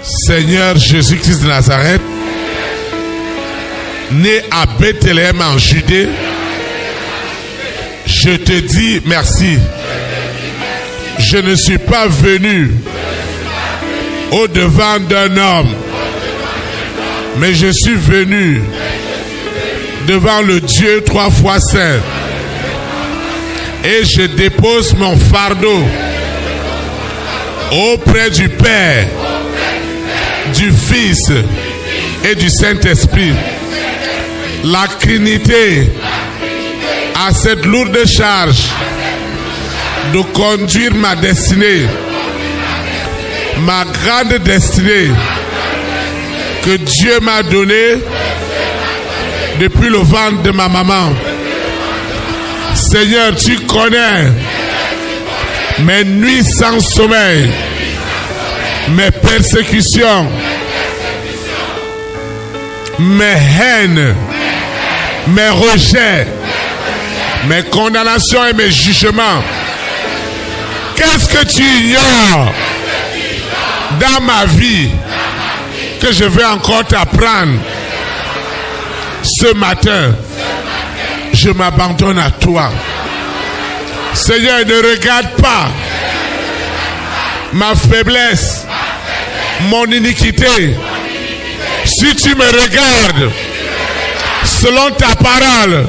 Seigneur Jésus-Christ de Nazareth, né à Bethléem en Judée, je te dis merci. Je ne suis pas venu au-devant d'un homme, mais je suis venu devant le Dieu 3 fois saint. Et je dépose mon fardeau auprès du Père, du Fils et du Saint-Esprit. La Trinité a cette lourde charge de conduire ma destinée, ma grande destinée que Dieu m'a donnée depuis le ventre de ma maman. Seigneur, tu connais mes nuits sans sommeil, mes persécutions, mes haines, mes rejets, mes condamnations et mes jugements. Qu'est-ce que tu ignores dans ma vie que je vais encore t'apprendre? Ce matin, je m'abandonne à toi. Seigneur, ne regarde pas ma faiblesse, mon iniquité. Si tu me regardes selon ta parole,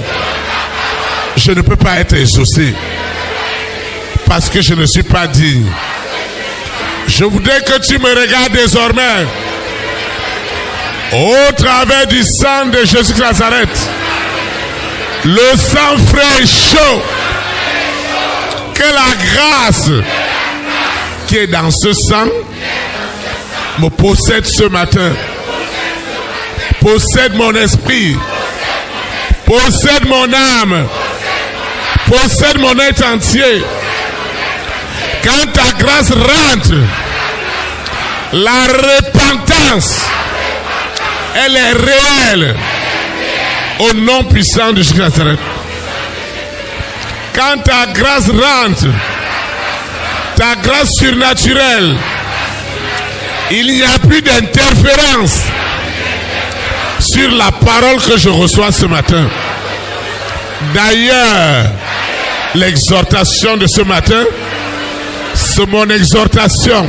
je ne peux pas être exaucé parce que je ne suis pas digne. Je voudrais que tu me regardes désormais au travers du sang de Jésus de Nazareth. Le sang frais et chaud. Que la grâce qui est dans ce sang me possède ce matin. Possède mon esprit. Possède mon âme. Possède mon être entier. Quand ta grâce rentre, la repentance, elle est réelle au nom puissant de Jésus Nazareth. Quand ta grâce rentre, ta grâce surnaturelle, il n'y a plus d'interférence sur la parole que je reçois ce matin. D'ailleurs, l'exhortation de ce matin, c'est mon exhortation,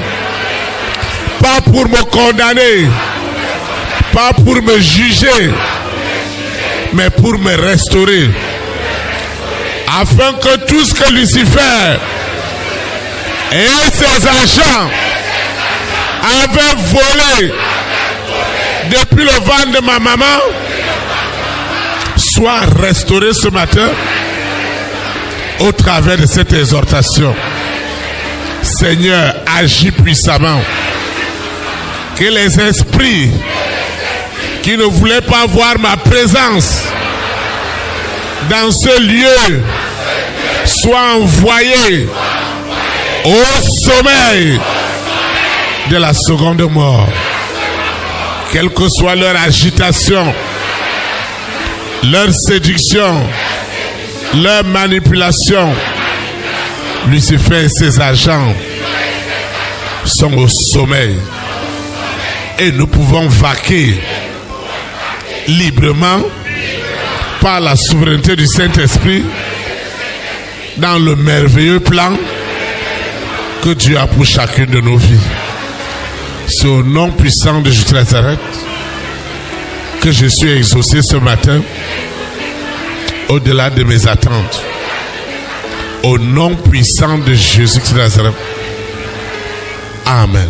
pas pour me condamner, pas pour me juger, mais pour me restaurer, afin que tout ce que Lucifer et ses agents avaient volé depuis le ventre de ma maman soit restauré ce matin au travers de cette exhortation. Seigneur, agis puissamment. Que les esprits qui ne voulaient pas voir ma présence dans ce lieu soient envoyés au sommeil de la seconde mort. Quelle que soit leur agitation, leur séduction, leur manipulation, Lucifer et ses agents sont au sommeil. Et nous pouvons vaquer librement par la souveraineté du Saint-Esprit dans le merveilleux plan que Dieu a pour chacune de nos vies. C'est au nom puissant de Jésus de Nazareth que je suis exaucé ce matin au-delà de mes attentes. Au nom puissant de Jésus de Nazareth. Amen.